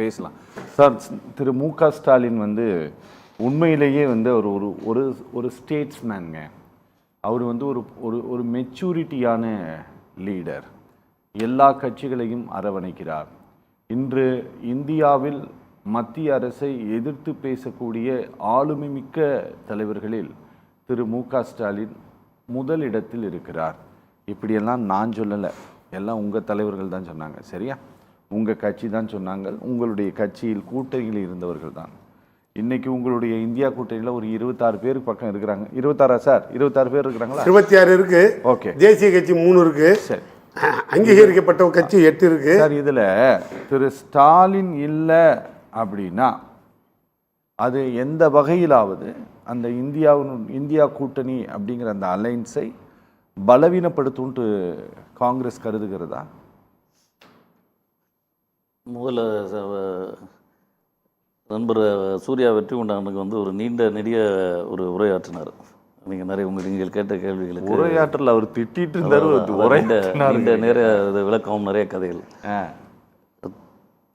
பேசலாம் சார். திரு மு.க. ஸ்டாலின் வந்து உண்மையிலேயே வந்து அவர் ஒரு ஒரு ஒரு ஸ்டேட்ஸ்மேனுங்க. அவர் வந்து ஒரு ஒரு ஒரு மெச்சூரிட்டியான லீடர். எல்லா கட்சிகளையும் அரவணைக்கிறார். இன்று இந்தியாவில் மத்திய அரசை எதிர்த்து பேசக்கூடிய ஆளுமை மிக்க தலைவர்களில் திரு மு.க. ஸ்டாலின் முதலிடத்தில் இருக்கிறார். இப்படியெல்லாம் நான் சொல்லலை, எல்லாம் உங்கள் தலைவர்கள் தான் சொன்னாங்க. சரியா? உங்கள் கட்சி தான் சொன்னாங்க. உங்களுடைய கட்சியில் கூட்டணியில் இருந்தவர்கள் தான். இன்னைக்கு உங்களுடைய இந்தியா கூட்டணியில் ஒரு 26 பேருக்கு பக்கம் இருக்கிறாங்க. 26 சார்? 26 பேர் இருக்கிறாங்களா? 26 இருக்கு. ஓகே. தேசிய கட்சி 3 இருக்கு. சரி. அங்கீகரிக்கப்பட்ட கட்சி 8 இருக்கு. சார், இதில் திரு ஸ்டாலின் இல்லை அப்படின்னா அது எந்த வகையிலாவது அந்த இந்தியா கூட்டணி அப்படிங்கிற அந்த அலைன்ஸை பலவீனப்படுத்தும்ட்டு காங்கிரஸ் கருதுகிறதா? முதல்ல நண்பர் சூர்யா வெற்றி கொண்டானுக்கு வந்து ஒரு நெடிய ஒரு உரையாற்றினார். நீங்கள் நீங்கள் கேட்ட கேள்விகளுக்கு உரையாற்றல் அவர் திட்டிட்டு இருந்தார். நிறைய விளக்கம், நிறைய கதைகள்.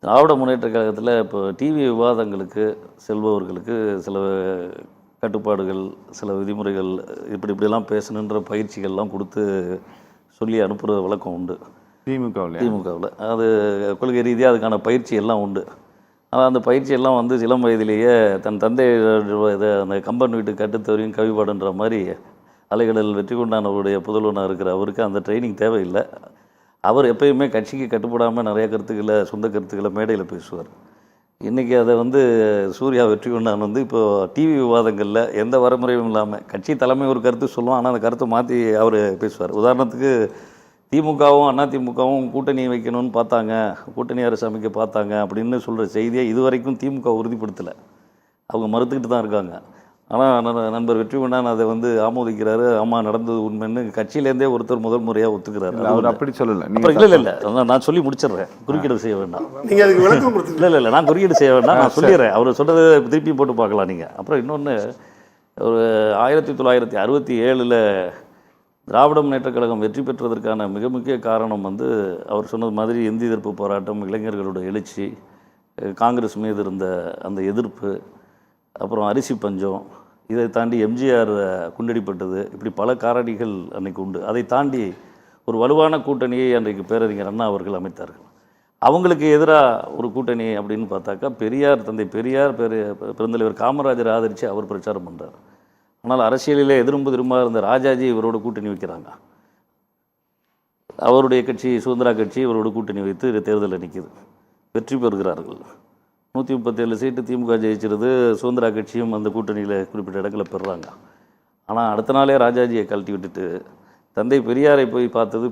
திராவிட முன்னேற்ற கழகத்தில் இப்போ டிவி விவாதங்களுக்கு செல்பவர்களுக்கு சில கட்டுப்பாடுகள், சில விதிமுறைகள், இப்படிலாம் பேசணுன்ற பயிற்சிகள்லாம் கொடுத்து சொல்லி அனுப்புகிற வழக்கம் உண்டு திமுகவில். அது கொள்கை ரீதியாக அதுக்கான பயிற்சி எல்லாம் உண்டு. ஆனால் அந்த பயிற்சியெல்லாம் வந்து இளம் வயதிலேயே தன் தந்தை அந்த கம்பன் வீட்டு கட்டுத்தவரையும் கவிப்பாடுன்ற மாதிரி அலைகளில் வெற்றி கொண்டானவருடைய புதல்வனாக இருக்கிற அவருக்கு அந்த ட்ரைனிங் தேவையில்லை. அவர் எப்பயுமே கட்சிக்கு கட்டுப்படாமல் நிறைய கருத்துக்களை, சொந்த கருத்துக்களை மேடையில் பேசுவார். இன்றைக்கி அதை வந்து சூர்யா வெற்றி கொண்டான் வந்து இப்போது டிவி விவாதங்களில் எந்த வரைமுறையும் இல்லாமல் கட்சி தலைமை ஒரு கருத்து சொல்லுவோம், ஆனால் அந்த கருத்தை மாற்றி அவர் பேசுவார். உதாரணத்துக்கு திமுகவும் அதிமுகவும் கூட்டணி வைக்கணும்னு பார்த்தாங்க, கூட்டணி அரசு அமைக்க பார்த்தாங்க அப்படின்னு சொல்கிற செய்தியை இதுவரைக்கும் திமுக உறுதிப்படுத்தலை. அவங்க மறுத்துக்கிட்டு தான் இருக்காங்க. ஆனால் நண்பர் வெற்றி கொண்டான் அதை வந்து ஆமோதிக்கிறாரு. ஆமாம், நடந்தது உண்மைன்னு கட்சியிலேருந்தே ஒருத்தர் முதல் முறையாக ஒத்துக்கிறாரு. அவர் அப்படி சொல்லலை. அப்புறம் இல்லை நான் சொல்லி முடிச்சிடுறேன், குறுக்கீடு செய்ய வேண்டாம். நீங்கள் அதுக்கு விளக்கம் இல்லை நான் குறுக்கீடு செய்ய வேண்டாம், நான் சொல்லிடுறேன். அவர் சொல்கிறத திருப்பி போட்டு பார்க்கலாம் நீங்கள். அப்புறம் இன்னொன்று, ஒரு 1967 திராவிட முன்னேற்ற கழகம் வெற்றி பெற்றதற்கான மிக முக்கிய காரணம் வந்து அவர் சொன்னது மாதிரி இந்திய எதிர்ப்பு போராட்டம், இளைஞர்களோட எழுச்சி, காங்கிரஸ் மீது இருந்த அந்த எதிர்ப்பு, அப்புறம் அரிசி பஞ்சம், இதை தாண்டி எம்ஜிஆர் குண்டடிப்பட்டது, இப்படி பல காரணிகள் அன்றைக்கு உண்டு. அதை தாண்டி ஒரு வலுவான கூட்டணியை அன்றைக்கு பேரறிஞர் அண்ணா அவர்கள் அமைத்தார்கள். அவங்களுக்கு எதிராக ஒரு கூட்டணி அப்படின்னு பார்த்தாக்கா தந்தை பெரியார் பெருந்தலைவர் காமராஜர் ஆதரித்து அவர் பிரச்சாரம் பண்ணுறார். ஆனால் அரசியலில் எதிர்பாக இருந்த ராஜாஜி இவரோட கூட்டணி வைக்கிறாங்க. அவருடைய கட்சி சுதந்திரா கட்சி இவரோட கூட்டணி வைத்து தேர்தலில் நிற்கிது, வெற்றி பெறுகிறார்கள். 137 சீட்டு திமுக ஜெயிச்சிருது. சுதந்திரா கட்சியும் அந்த கூட்டணியில் குறிப்பிட்ட இடங்களை பெறுறாங்க. ஆனால் அடுத்த நாளே ராஜாஜியை கழட்டி விட்டுட்டு தந்தை பெரியாரை போய் பார்த்தது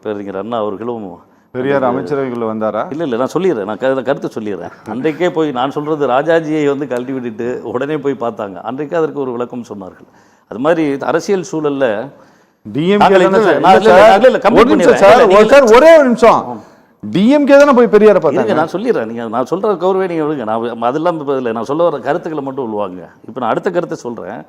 பேரறிஞர் அண்ணா அவர்களும். பெரியார் அமைச்சரவைகள் வந்தாரா? இல்லை நான் சொல்லிடுறேன், நான் கருத்து சொல்லிடுறேன். அன்றைக்கே போய் நான் சொல்கிறது ராஜாஜியை வந்து கழட்டி விட்டுட்டு உடனே போய் பார்த்தாங்க. அன்றைக்கே அதற்கு ஒரு விளக்கம் சொன்னார்கள். அது மாதிரி அரசியல் சூழலில் ஒரே ஒரு நிமிஷம், டிஎம்கே தானே போய் பெரியாரை பார்த்தாங்க. நான் சொல்லிடுறேன், நான் சொல்கிற கௌரவே நீங்கள் விடுங்க. நான் அதெல்லாம் இல்லை, நான் சொல்ல வர கருத்துக்களை மட்டும் உள்வாங்க. இப்போ நான் அடுத்த கருத்தை சொல்கிறேன்.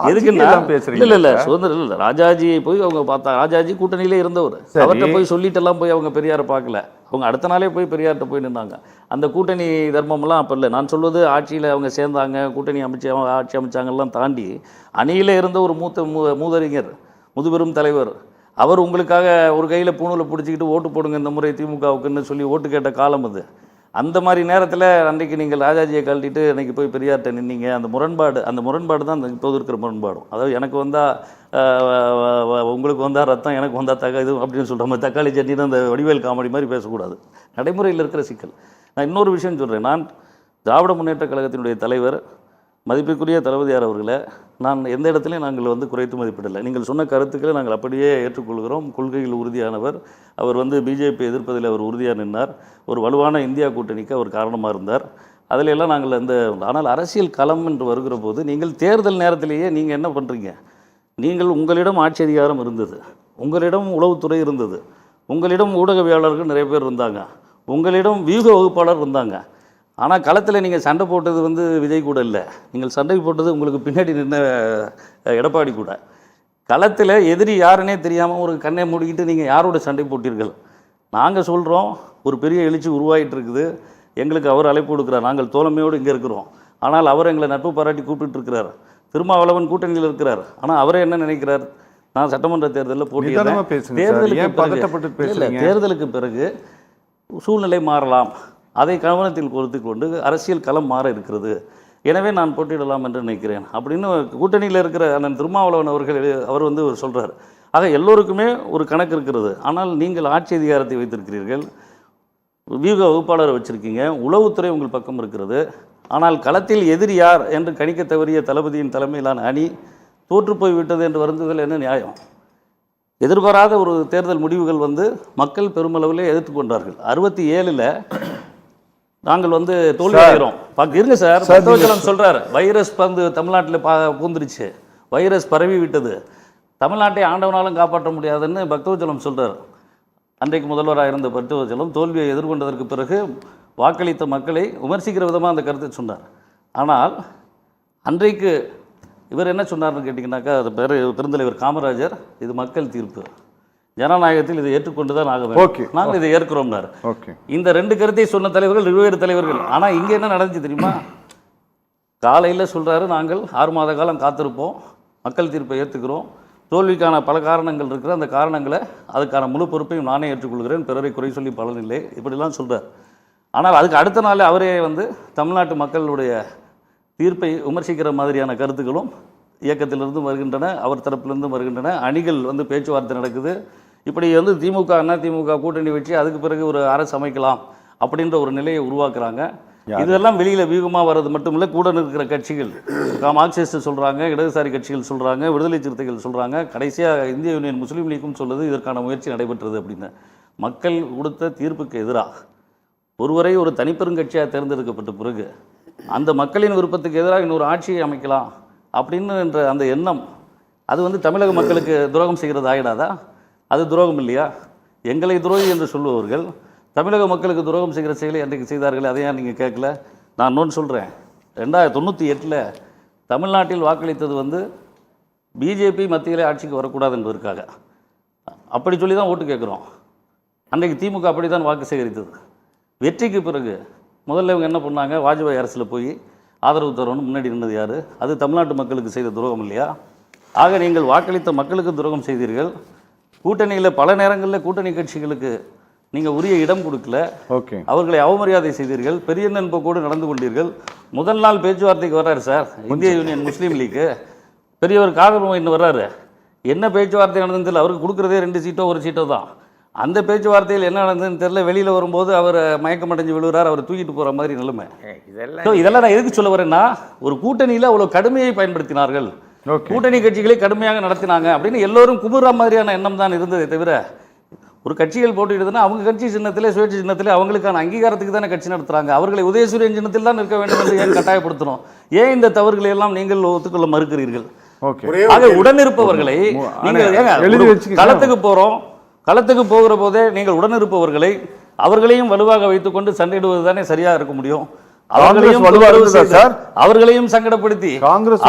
எதுக்கு நான் பேசுகிறேன்? இல்லை சுதந்திரம் இல்லை, ராஜாஜியை போய் அவங்க பார்த்தா, ராஜாஜி கூட்டணியிலே இருந்தவர். அவர்கிட்ட போய் சொல்லிட்டெல்லாம் போய் அவங்க பெரியாரை பார்க்கல. அவங்க அடுத்த நாளே போய் பெரியார்கிட்ட போய் நின்றாங்க. அந்த கூட்டணி தர்மமெல்லாம் அப்போ இல்லை. நான் சொல்வது ஆட்சியில் அவங்க சேர்ந்தாங்க, கூட்டணி ஆட்சி அமைச்சாங்கெல்லாம் தாண்டி அணியில் இருந்த ஒரு மூதறிஞர், முதுபெரும் தலைவர், அவர் உங்களுக்காக ஒரு கையில் பூணூலை பிடிச்சிக்கிட்டு ஓட்டு போடுங்க இந்த முறை திமுகவுக்குன்னு சொல்லி ஓட்டு கேட்ட காலம் அது. அந்த மாதிரி நேரத்தில் அன்றைக்கு நீங்கள் ராஜாஜியை கழட்டிட்டு அன்றைக்கி போய் பெரியார்கிட்ட நின்னீங்க. அந்த முரண்பாடு தான் இப்போது இருக்கிற முரண்பாடும். அதாவது எனக்கு வந்தால் உங்களுக்கு வந்தால் ரத்தம், எனக்கு வந்தால் இது அப்படின்னு சொல்கிற மாதிரி தக்காளி சட்னின்னு அந்த வடிவேல் காமெடி மாதிரி பேசக்கூடாது. நடைமுறையில் இருக்கிற சிக்கல். நான் இன்னொரு விஷயம் சொல்கிறேன். நான் திராவிட முன்னேற்ற கழகத்தினுடைய தலைவர் மதிப்பிற்குரிய தளபதியார் அவர்களை நான் எந்த இடத்துலையும் நாங்கள் வந்து குறைத்து மதிப்பிடலை. நீங்கள் சொன்ன கருத்துக்களை நாங்கள் அப்படியே ஏற்றுக்கொள்கிறோம். கொள்கையில் உறுதியானவர் அவர். வந்து பிஜேபி எதிர்ப்பதில் அவர் உறுதியாக நின்றார். ஒரு வலுவான இந்தியா கூட்டணிக்கு அவர் காரணமாக இருந்தார். அதில் எல்லாம் நாங்கள் ஆனால் அரசியல் களம் என்று வருகிற போது நீங்கள் தேர்தல் நேரத்திலேயே நீங்கள் என்ன பண்ணுறீங்க? உங்களிடம் ஆட்சி அதிகாரம் இருந்தது, உங்களிடம் உளவுத்துறை இருந்தது, உங்களிடம் ஊடகவியலாளர்கள் நிறைய பேர் இருந்தாங்க, உங்களிடம் வியூக வகுப்பாளர் இருந்தாங்க. ஆனால் களத்தில் நீங்கள் சண்டை போட்டது வந்து விஜய் கூட இல்லை, நீங்கள் சண்டை போட்டது உங்களுக்கு பின்னாடி நின்ன எடப்பாடி கூட. களத்தில் எதிரி யாருன்னே தெரியாமல் ஒரு கண்ணை மூடிக்கிட்டு நீங்கள் யாரோட சண்டை போட்டீர்கள்? நாங்கள் சொல்கிறோம், ஒரு பெரிய எழுச்சி உருவாகிட்டு இருக்குது. எங்களுக்கு அவர் அழைப்பு கொடுக்குறார், நாங்கள் தோழமையோடு இங்கே இருக்கிறோம். ஆனால் அவர் எங்களை நட்பு பாராட்டி கூப்பிட்டு இருக்கிறார். திருமாவளவன் கூட்டணியில் இருக்கிறார். ஆனால் அவரே என்ன நினைக்கிறார், நான் சட்டமன்ற தேர்தலில் போட்டியிடுறேன், தேர்தலுக்கு பிறகு சூழ்நிலை மாறலாம், அதை கவனத்தில் கொடுத்து கொண்டு அரசியல் களம் மாற இருக்கிறது, எனவே நான் போட்டியிடலாம் என்று நினைக்கிறேன் அப்படின்னு கூட்டணியில் இருக்கிற அண்ணன் திருமாவளவன் அவர் வந்து சொல்கிறார். ஆக எல்லோருக்குமே ஒரு கணக்கு இருக்கிறது. ஆனால் நீங்கள் ஆட்சி அதிகாரத்தை வைத்திருக்கிறீர்கள், வியூக வகுப்பாளரை வச்சுருக்கீங்க, உளவுத்துறை உங்கள் பக்கம் இருக்கிறது. ஆனால் களத்தில் எதிரி யார் என்று கணிக்க தவறிய தளபதியின் தலைமையிலான அணி தோற்று போய்விட்டது என்று வருந்துதல் என்ன நியாயம்? எதிர்பாராத ஒரு தேர்தல் முடிவுகள் வந்து மக்கள் பெருமளவில் எதிர்த்து கொண்டார்கள். 67ல் நாங்கள் வந்து தோல்வி அடைகிறோம். இருங்க சார், பக்தவச்சலம் சொல்கிறார், வைரஸ் வந்து தமிழ்நாட்டில் பூந்துருச்சு, வைரஸ் பரவி விட்டது, தமிழ்நாட்டை ஆண்டவனாலும் காப்பாற்ற முடியாதுன்னு பக்தவச்சலம் சொல்கிறார். அன்றைக்கு முதல்வராக இருந்த பக்தவச்சலம் தோல்வியை எதிர்கொண்டதற்கு பிறகு வாக்களித்த மக்களை விமர்சிக்கிற விதமாக அந்த கருத்தை சொன்னார். ஆனால் அன்றைக்கு இவர் என்ன சொன்னார்னு கேட்டிங்கன்னாக்கா, அது பெருந்தலைவர் காமராஜர், இது மக்கள் தீர்ப்பு, ஜனநாயகத்தில் இதை ஏற்றுக்கொண்டு தான் ஆக வேண்டும், நாங்கள் இதை ஏற்கிறோம்னார். இந்த 2 கருத்தை சொன்ன தலைவர்கள் வெவ்வேறு தலைவர்கள். ஆனால் இங்கே என்ன நடந்துச்சு தெரியுமா? காலையில் சொல்கிறாரு, நாங்கள் 6 மாத காலம் காத்திருப்போம், மக்கள் தீர்ப்பை ஏற்றுக்கிறோம், தோல்விக்கான பல காரணங்கள் இருக்கிற அந்த காரணங்களை அதுக்கான முழு பொறுப்பையும் நானே ஏற்றுக்கொள்கிறேன், பிறரை குறை சொல்லி பலனில்லை, இப்படிலாம் சொல்கிறார். ஆனால் அதுக்கு அடுத்த நாள் அவரே வந்து தமிழ்நாட்டு மக்களுடைய தீர்ப்பை விமர்சிக்கிற மாதிரியான கருத்துக்களும் இயக்கத்திலிருந்து வருகின்றன, அவர் தரப்பிலிருந்து வருகின்றன, அணிகள் வந்து பேச்சுவார்த்தை நடக்குது. இப்படி வந்து திமுக கூட்டணி வச்சு அதுக்கு பிறகு ஒரு அரசு அமைக்கலாம் அப்படின்ற ஒரு நிலையை உருவாக்குறாங்க. இதெல்லாம் வெளியில் வியூகமாக வர்றது மட்டும் இல்லை, கூட இருக்கிற கட்சிகள், மார்க்சிஸ்ட் சொல்கிறாங்க, இடதுசாரி கட்சிகள் சொல்கிறாங்க, விடுதலை சிறுத்தைகள் சொல்கிறாங்க, கடைசியாக இந்திய யூனியன் முஸ்லீம் லீக்கும் சொல்லுது இதற்கான முயற்சி நடைபெற்றது அப்படின்னு. மக்கள் கொடுத்த தீர்ப்புக்கு எதிராக ஒருவரை ஒரு தனிப்பெருங்கட்சியாக தேர்ந்தெடுக்கப்பட்ட பிறகு அந்த மக்களின் விருப்பத்துக்கு எதிராக இன்னொரு ஆட்சியை அமைக்கலாம் அப்படின்னு என்ற அந்த எண்ணம், அது வந்து தமிழக மக்களுக்கு துரோகம் செய்கிறது ஆகிடாதா? அது துரோகம் இல்லையா? எங்களை துரோகி என்று சொல்லுபவர்கள் தமிழக மக்களுக்கு துரோகம் செய்கிற செயலை அன்றைக்கு செய்தார்கள், அதையா நீங்கள் கேட்கல? நான் இன்னொன்று சொல்கிறேன், 1998 தமிழ்நாட்டில் வாக்களித்தது வந்து பிஜேபி மத்தியிலே ஆட்சிக்கு வரக்கூடாது என்பதற்காக. அப்படி சொல்லி தான் ஓட்டு கேட்குறோம். அன்றைக்கு திமுக அப்படி தான் வாக்கு சேகரித்தது. வெற்றிக்கு பிறகு முதல்ல இவங்க என்ன பண்ணாங்க, வாஜ்பாய் அரசில் போய் ஆதரவு தரணும்னு முன்னாடி இருந்தது யார்? அது தமிழ்நாட்டு மக்களுக்கு செய்த துரோகம் இல்லையா? ஆக நீங்கள் வாக்களித்த மக்களுக்கு துரோகம் செய்தீர்கள். கூட்டணியில் பல நேரங்களில் கூட்டணி கட்சிகளுக்கு நீங்கள் உரிய இடம் கொடுக்கல, அவர்களை அவமரியாதை செய்தீர்கள், பெரிய நண்போடு நடந்து கொண்டீர்கள். முதல் நாள் பேச்சுவார்த்தைக்கு வர்றாரு சார் இந்திய யூனியன் முஸ்லீம் லீக்கு, பெரியவர் காதல் இன்னும் வர்றாரு, என்ன பேச்சுவார்த்தை நடந்ததுன்னு தெரியல, அவருக்கு கொடுக்குறதே 2 சீட்டோ 1 சீட்டோ தான். அந்த பேச்சுவார்த்தையில் என்ன நடந்ததுன்னு தெரியல, வெளியில் வரும்போது அவர் மயக்கம் அடைஞ்சு விழுகிறார், அவர் தூக்கிட்டு போகிற மாதிரி நிலைமை. இதெல்லாம் நான் எதுக்கு சொல்ல வரேன்னா, ஒரு கூட்டணியில் அவ்வளோ கடுமையை பயன்படுத்தினார்கள், கூட்டணி கட்சிகளை கடுமையாக நடத்தினாங்க அப்படின்னு எல்லோரும் குமுற மாதிரியான எண்ணம் தான் இருந்ததே தவிர, ஒரு கட்சிகள் போட்டியிடுதுன்னா அவங்க கட்சி சின்னத்திலே சுயேட்சை சின்னத்திலே அவங்களுக்கான அங்கீகாரத்துக்கு தானே கட்சி நடத்துகிறாங்க, அவர்களை உதயசூரியன் சின்னத்தில் தான் நிற்க வேண்டும் என்று ஏன் கட்டாயப்படுத்தணும்? ஏன் இந்த தவறுகளை எல்லாம் நீங்கள் ஒத்துக்கொள்ள மறுக்கிறீர்கள்? ஆக உடனிருப்பவர்களை நீங்கள் களத்துக்கு போகிற போதே நீங்கள் உடனிருப்பவர்களை அவர்களையும் வலுவாக வைத்துக்கொண்டு சண்டையிடுவது தானே சரியாக இருக்க முடியும். அவர்களையும் சங்கடப்படுத்தி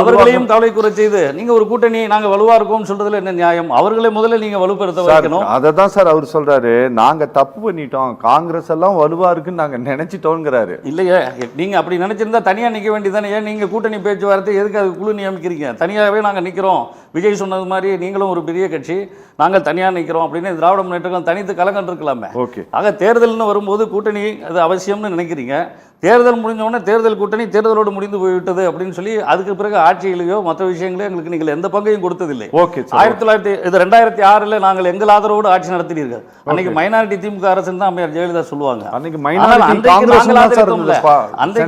அவர்களையும் கவலைக்குறை செய்து நீங்க ஒரு கூட்டணி நாங்க வலுவா இருக்கோம் சொல்றதுல என்ன நியாயம்? அவர்களை முதல்ல நீங்க வலுப்படுத்த வைக்கணும். அததான் சார் அவர் சொல்றாரு, நாங்க தப்பு பண்ணிட்டோம், காங்கிரஸ் எல்லாம் வலுவா இருக்குன்னு நாங்க நினைச்சிட்டோங்கிறாரு. இல்லையே, நீங்க அப்படி நினைச்சிருந்தா தனியா நிக்க வேண்டியதானே? ஏன் நீங்க கூட்டணி பேச்சுவார்த்தை எதுக்கு அது குழு நியமிக்கிறீங்க? தனியாவே நாங்க நிக்கிறோம், விஜய் சொன்னது மாதிரி நீங்களும் ஒரு பெரிய கட்சி, நாங்கள் தனியா நிக்கிறோம் அப்படின்னு திராவிட முன்னேற்றம் தனித்து கலங்கண்டு இருக்கலாமே. ஆக தேர்தல்னு வரும்போது கூட்டணி அது அவசியம்னு நினைக்கிறீங்க. தேர்தல் முடிஞ்சோடனே தேர்தல் கூட்டணி தேர்தலோடு முடிந்து போய்விட்டது அப்படின்னு சொல்லி அதுக்கு பிறகு ஆட்சியிலேயோ மற்ற விஷயங்களையோ எங்களுக்கு நீங்கள் எந்த பங்கையும் கொடுத்ததில்லை. 2006 நாங்கள் எங்கள் ஆதரவோடு ஆட்சி நடத்தினீர்கள். அன்னைக்கு மைனாரிட்டி திமுக அரசு தான் அம்மையார் ஜெயலலிதா சொல்லுவாங்க. அன்றைக்கு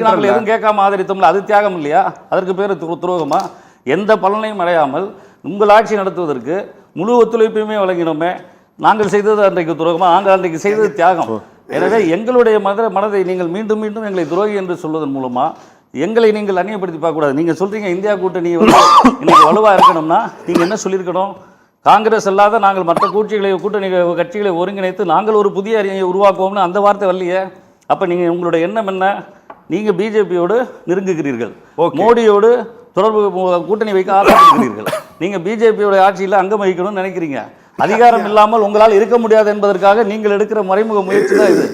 நாங்கள் எதுவும் கேட்காம ஆதரித்தோம்ல, அது தியாகம் இல்லையா? அதற்கு பேர் துரோகமா? எந்த பலனையும் அடையாமல் உங்கள் ஆட்சி நடத்துவதற்கு முழு ஒத்துழைப்பையுமே வழங்கினோமே, நாங்கள் செய்தது அன்றைக்கு துரோகமா? நாங்கள் அன்றைக்கு செய்தது தியாகம். எனவே எங்களுடைய மனதை நீங்கள் மீண்டும் மீண்டும் எங்களை துரோகி என்று சொல்வதன் மூலமா எங்களை நீங்கள் அந்நியப்படுத்தி பார்க்கக்கூடாது. நீங்கள் சொல்றீங்க இந்தியா கூட்டணி இன்னைக்கு வலுவாக இருக்கணும்னா நீங்கள் என்ன சொல்லியிருக்கணும்? காங்கிரஸ் அல்லாத நாங்கள் மற்ற கூட்டணி கட்சிகளை ஒருங்கிணைத்து நாங்கள் ஒரு புதிய அணியை உருவாக்குவோம்னு அந்த வார்த்தை வரலையே. அப்போ நீங்கள் உங்களுடைய எண்ணம் என்ன? நீங்கள் பிஜேபியோடு நெருங்குகிறீர்கள், மோடியோடு தொடர்பு கூட்டணி வைக்க ஆரம்பிக்கிறீர்கள், நீங்கள் பிஜேபியோட ஆட்சியில் அங்கம் வகிக்கணும்னு நினைக்கிறீங்க. அதிகாரம் இல்லாமல் உங்களால் இருக்க முடியாது என்பதற்காக நீங்கள் எடுக்கிற மறைமுக முயற்சி தான் இது.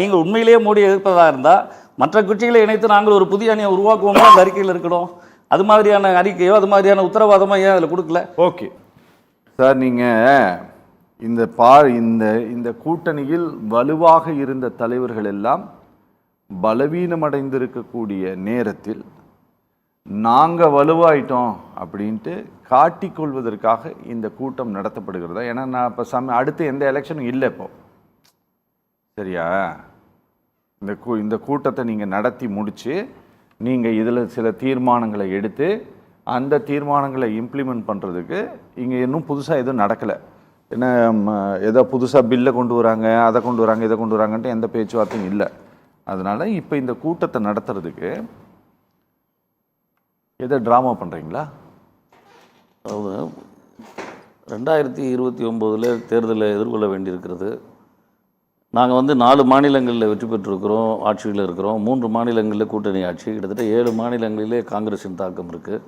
நீங்கள் உண்மையிலேயே மோடியை எதிர்ப்பதாக இருந்தால் மற்ற கட்சிகளை இணைத்து நாங்கள் ஒரு புதிய அணியை உருவாக்குவோம் அந்த அறிக்கையில் இருக்கணும். அது மாதிரியான அறிக்கையோ அது மாதிரியான உத்தரவாதமோ ஏன் அதில் கொடுக்கல? ஓகே சார், நீங்கள் இந்த கூட்டணியில் வலுவாக இருந்த தலைவர்கள் எல்லாம் பலவீனமடைந்திருக்கக்கூடிய நேரத்தில் நாங்கள் வலுவாயிட்டோம் அப்படின்ட்டு காட்டிக்கொள்வதற்காக இந்த கூட்டம் நடத்தப்படுகிறதா? ஏன்னா நான் இப்போ அடுத்து எந்த எலெக்ஷனும் இல்லை இப்போ, சரியா? இந்த கூட்டத்தை நீங்கள் நடத்தி முடித்து நீங்கள் இதில் சில தீர்மானங்களை எடுத்து அந்த தீர்மானங்களை இம்ப்ளிமெண்ட் பண்ணுறதுக்கு இங்கே இன்னும் புதுசாக எதுவும் நடக்கலை. ஏன்னா ஏதோ புதுசாக பில்லை கொண்டு வராங்க, அதை கொண்டு வராங்க, இதை கொண்டு வராங்கன்ட்டு எந்த பேச்சுவார்த்தையும் இல்லை. அதனால் இப்போ இந்த கூட்டத்தை நடத்துறதுக்கு எதை ட்ராமா பண்ணுறீங்களா? அதாவது 2029 தேர்தலை எதிர்கொள்ள வேண்டியிருக்கிறது. நாங்கள் 4 மாநிலங்களில் வெற்றி பெற்றிருக்கிறோம், ஆட்சியில் இருக்கிறோம். 3 மாநிலங்களில் கூட்டணி ஆட்சி, கிட்டத்தட்ட 7 மாநிலங்களிலே காங்கிரஸின் தாக்கம் இருக்குது.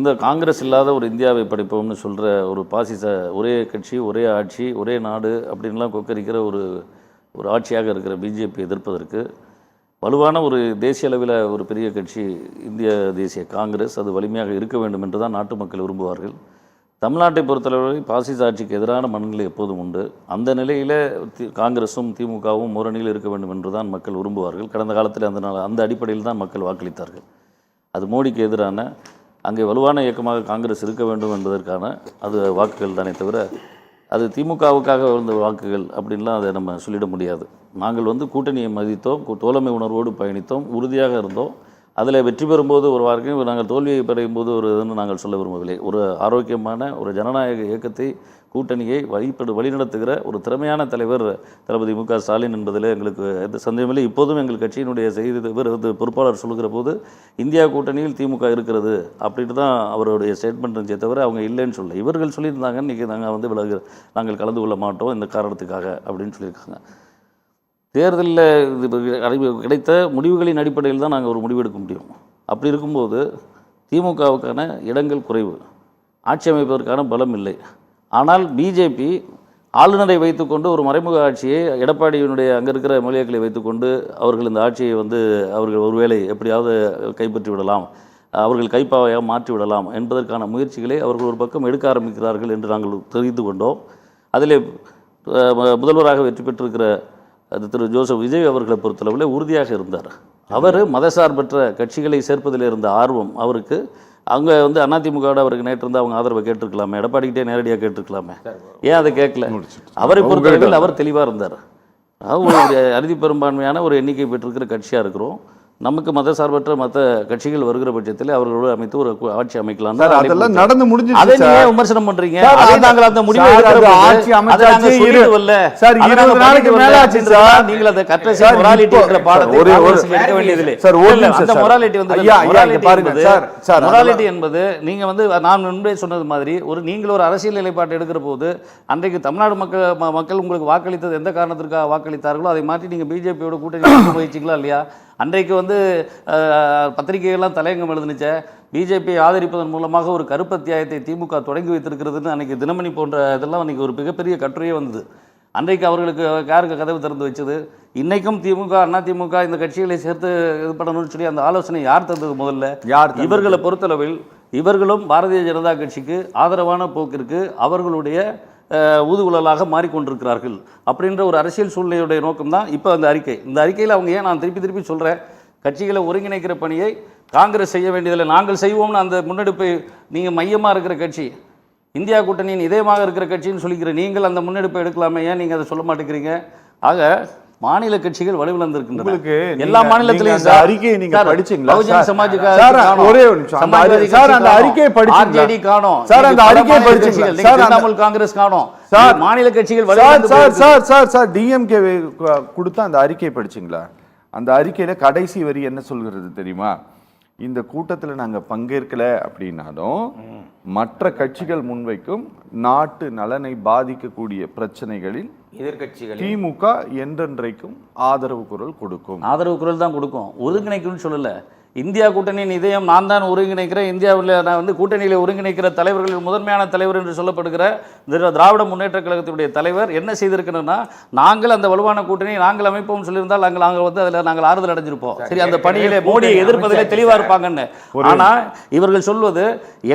இந்த காங்கிரஸ் இல்லாத ஒரு இந்தியாவை படைப்போம்னு சொல்கிற ஒரு பாசிச ஒரே கட்சி, ஒரே ஆட்சி, ஒரே நாடு அப்படின்லாம் கொக்கரிக்கிற ஒரு ஆட்சியாக இருக்கிற பிஜேபி எதிர்ப்பதற்கு வலுவான ஒரு தேசிய அளவில் ஒரு பெரிய கட்சி இந்திய தேசிய காங்கிரஸ், அது வலிமையாக இருக்க வேண்டும் என்று தான் நாட்டு மக்கள் விரும்புவார்கள். தமிழ்நாட்டை பொறுத்தளவில் பாசிச ஆட்சிக்கு எதிரான மனநிலை எப்போதும் உண்டு. அந்த நிலையில் காங்கிரஸும் திமுகவும் ஓரணியில் இருக்க வேண்டும் என்று தான் மக்கள் விரும்புவார்கள். கடந்த காலத்தில் அந்த அடிப்படையில் தான் மக்கள் வாக்களித்தார்கள். அது மோடிக்கு எதிரான அங்கே வலுவான இயக்கமாக காங்கிரஸ் இருக்க வேண்டும் என்பதற்கான அது வாக்குகள் தானே தவிர அது திமுகவுக்காக வந்த வாக்குகள் அப்படின்லாம் அதை நம்ம சொல்லிட முடியாது. நாங்கள் கூட்டணியை மதித்தோம், தோழமை உணர்வோடு பயணித்தோம், உறுதியாக இருந்தோம். அதில் வெற்றி பெறும்போது ஒரு வாழ்க்கையும் நாங்கள் தோல்வியை பெறும் போது ஒரு இதுன்னு நாங்கள் சொல்ல விரும்பவில்லை. ஒரு ஆரோக்கியமான ஒரு ஜனநாயக இயக்கத்தை, கூட்டணியை வழிநடத்துகிற ஒரு திறமையான தலைவர் தளபதி மு க ஸ்டாலின் என்பதில் எங்களுக்கு எந்த சந்தேகமில்லை. இப்போதும் எங்கள் கட்சியினுடைய பொறுப்பாளர் சொல்லுகிற போது இந்தியா கூட்டணியில் திமுக இருக்கிறது அப்படின்ட்டு தான் அவருடைய ஸ்டேட்மெண்ட் இருந்துச்சே தவிர அவங்க இல்லைன்னு சொல்ல. இவர்கள் சொல்லியிருந்தாங்க இன்றைக்கி நாங்கள் கலந்து கொள்ள மாட்டோம் இந்த காரணத்துக்காக அப்படின்னு சொல்லியிருக்காங்க. தேர்தலில் கிடைத்த முடிவுகளின் அடிப்படையில் தான் நாங்கள் ஒரு முடிவெடுக்க முடியும். அப்படி இருக்கும்போது திமுகவுக்கான இடங்கள் குறைவு, ஆட்சி அமைப்பதற்கான பலம் இல்லை. ஆனால் பிஜேபி ஆளுநரை வைத்துக்கொண்டு ஒரு மறைமுக ஆட்சியை, எடப்பாடியினுடைய அங்கே இருக்கிற மொழியாக்களை வைத்துக்கொண்டு அவர்கள் இந்த ஆட்சியை அவர்கள் ஒருவேளை எப்படியாவது கைப்பற்றி விடலாம், அவர்கள் கைப்பாவையாக மாற்றி விடலாம் என்பதற்கான முயற்சிகளை அவர்கள் ஒரு பக்கம் எடுக்க ஆரம்பிக்கிறார்கள் என்று நாங்கள் தெரிந்து கொண்டோம். அதில் முதல்வராக வெற்றி பெற்றிருக்கிற திரு ஜோசப் விஜய் அவர்களை பொறுத்தளவில் உறுதியாக இருந்தார். அவர் மதசார்பற்ற கட்சிகளை சேர்ப்பதில் இருந்த ஆர்வம் அவருக்கு, அங்கே அதிமுகவோட அவருக்கு நேற்று அவங்க ஆதரவை கேட்டிருக்கலாமே, எடப்பாடிக்கிட்டே நேரடியாக கேட்டிருக்கலாமே, ஏன் அதை கேட்கல? அவரை பொறுத்தளவில் அவர் தெளிவாக இருந்தார். ஒரு அறுதி பெரும்பான்மையான ஒரு எண்ணிக்கை பெற்றிருக்கிற கட்சியாக இருக்கிறோம், நமக்கு மதசார்பற்ற மற்ற கட்சிகள் வருகிற பட்சத்தில் அவர்களோடு அமைத்து ஒரு ஆட்சி அமைக்கலாம். அதெல்லாம் நடந்து முடிஞ்சு அதை நீங்க விமர்சனம் பண்றீங்க. நாங்கள் அந்த முடிவை ஆட்சி அமைச்சாச்சு, 20 நாளைக்கு மேல ஆச்சு சார். நீங்கள் அந்த கட்டசி மொராலிட்டிங்கிற பாடத்தை எடுக்க வேண்டியதில்லை சார். அந்த மொராலிட்டி மொராலிட்டி என்பது நீங்க நான் முன்பே சொன்னது மாதிரி நீங்கள் ஒரு அரசியல் நிலைப்பாட்டை எடுக்கிற போது அன்றைக்கு தமிழ்நாடு மக்கள் உங்களுக்கு வாக்களித்தது எந்த காரணத்திற்காக வாக்களித்தார்களோ அதை மாற்றி நீங்க பிஜேபியோட கூட்டணி முயற்சிங்களா இல்லையா? அன்றைக்கு பத்திரிகைகள்லாம் தலையங்கம் எழுதுனுச்ச பிஜேபியை ஆதரிப்பதன் மூலமாக ஒரு கருப்பு அத்தியாயத்தை திமுக தொடங்கி வைத்திருக்கிறதுன்னு அன்றைக்கி தினமணி போன்ற இதெல்லாம் அன்றைக்கி ஒரு மிகப்பெரிய கட்டுரையே வந்தது. அன்றைக்கு அவர்களுக்கு யாருக்கு கதவு திறந்து வச்சது? இன்றைக்கும் திமுக அதிமுக இந்த கட்சிகளை சேர்த்து இது பண்ணணும்னு சொல்லி அந்த ஆலோசனை யார் தந்தது? முதல்ல இவர்களை பொறுத்தளவில் இவர்களும் பாரதிய ஜனதா கட்சிக்கு ஆதரவான போக்கிற்கு அவர்களுடைய ஊதுகுழலாக மாறிக்கொண்டிருக்கிறார்கள் அப்படின்ற ஒரு அரசியல் சூழ்நிலையுடைய நோக்கம் தான் இப்போ அந்த அறிக்கை. இந்த அறிக்கையில் அவங்க ஏன் நான் திருப்பி சொல்கிறேன், கட்சிகளை ஒருங்கிணைக்கிற பணியை காங்கிரஸ் செய்ய வேண்டியதில்லை, நாங்கள் செய்வோம்னு அந்த முன்னெடுப்பை நீங்கள் மையமாக இருக்கிற கட்சி, இந்தியா கூட்டணியின் இதயமாக இருக்கிற கட்சின்னு சொல்லிக்கிற நீங்கள் அந்த முன்னெடுப்பை எடுக்கலாமே, ஏன் நீங்கள் அதை சொல்ல மாட்டேங்கிறீங்க? ஆக மாநில கட்சிகள் வலுவிழந்திருக்கின்றன. எல்லா மாநிலத்திலையும் அறிக்கையை நீங்க படிச்சீங்களா? பகுஜன் சமாஜ்க்கு ஒரே ஒரு நிமிஷம், சார் அந்த அறிக்கையை படிச்சீங்களா? ஆர்ஜேடி காணோம் சார், அந்த அறிக்கையை படிச்சீங்களா? சார் திரிணாமுல் காங்கிரஸ் காணோம், சார் மாநில கட்சிகள் சார் டிஎம்கே கொடுத்த அந்த அறிக்கையை படிச்சீங்களா? அந்த அறிக்கையில கடைசி வரி என்ன சொல்கிறது தெரியுமா? இந்த கூட்டத்தில் நாங்கள் பங்கேற்கல அப்படின்னாலும் மற்ற கட்சிகள் முன்வைக்கும் நாட்டு நலனை பாதிக்கக்கூடிய பிரச்சனைகளில் எதிர்கட்சிகள் திமுக என்றென்றைக்கும் ஆதரவு குரல் கொடுக்கும். ஆதரவு குரல் தான் கொடுக்கும், ஒதுங்கிணைக்கும்னு சொல்லல. இந்தியா கூட்டணியின் இதயம் நான் தான் ஒருங்கிணைக்கிறேன், இந்தியாவில் நான் வந்து கூட்டணியில் ஒருங்கிணைக்கிற தலைவர்களில் முதன்மையான தலைவர் என்று சொல்லப்படுகிற திராவிட முன்னேற்ற கழகத்தினுடைய தலைவர் என்ன செய்திருக்கணும்னா, நாங்கள் அந்த வலுவான கூட்டணியை நாங்கள் அமைப்போம் சொல்லியிருந்தால் நாங்கள் வந்து அதில் நாங்கள் ஆறுதல் அடைஞ்சிருப்போம். சரி, அந்த பணியிலே மோடியை எதிர்ப்பதிலே தெளிவாக இருப்பாங்கன்னு. ஆனால் இவர்கள் சொல்வது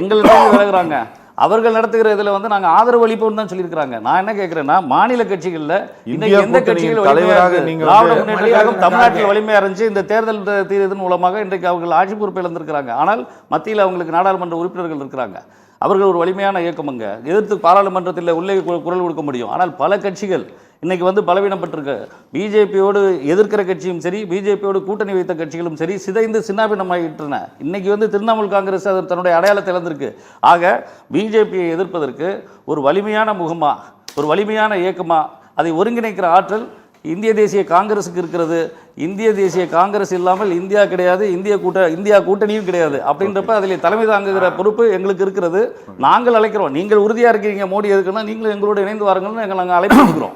எங்களிடம் விலகுறாங்க, அவர்கள் நடத்துகிற இதில் வந்து நாங்கள் ஆதரவு அளிப்போம் தான் சொல்லியிருக்கிறாங்க. நான் என்ன கேட்குறேன்னா, மாநில கட்சிகளில் இன்னைக்கு எந்த கட்சிகள் தலைவராக நீங்கள் திராவிட முன்னேற்ற கழகம் தமிழ்நாட்டில் வலிமையாக இருந்துச்சு, இந்த தேர்தல் தீர்தல் மூலமாக இன்றைக்கு அவர்கள் ஆட்சி பொறுப்பை இழந்திருக்கிறாங்க. ஆனால் மத்தியில் அவங்களுக்கு நாடாளுமன்ற உறுப்பினர்கள் இருக்கிறாங்க. அவர்கள் ஒரு வலிமையான இயக்கம், அங்கே எதிர்த்து பாராளுமன்றத்தில் உள்ளே குரல் கொடுக்க முடியும். ஆனால் பல கட்சிகள் இன்னைக்கு வந்து பலவீனப்பட்டிருக்கு. பிஜேபியோடு எதிர்க்கிற கட்சியும் சரி, பிஜேபியோடு கூட்டணி வைத்த கட்சிகளும் சரி சிதைந்து சின்னாபின்னமாகிட்டன. இன்னைக்கு வந்து திரிணாமுல் காங்கிரஸ் அது தன்னுடைய அடையாளத்தை இழந்திருக்கு. ஆக பிஜேபியை எதிர்ப்பதற்கு ஒரு வலிமையான முகமா, ஒரு வலிமையான இயக்கமா, அதை ஒருங்கிணைக்கிற ஆற்றல் இந்திய தேசிய காங்கிரஸுக்கு இருக்கிறது. இந்திய தேசிய காங்கிரஸ் இல்லாமல் இந்தியா கிடையாது, இந்தியா கூட்டணியும் கிடையாது. அப்படின்றப்ப அதில் தலைமை தாங்குகிற பொறுப்பு எங்களுக்கு இருக்கிறது. நாங்கள் அழைக்கிறோம், நீங்கள் உறுதியாக இருக்கிறீங்க மோடி எதுக்குன்னா நீங்களும் எங்களோடு இணைந்து வாருங்கள்னு நாங்கள் அழைப்பு கொடுக்குறோம்.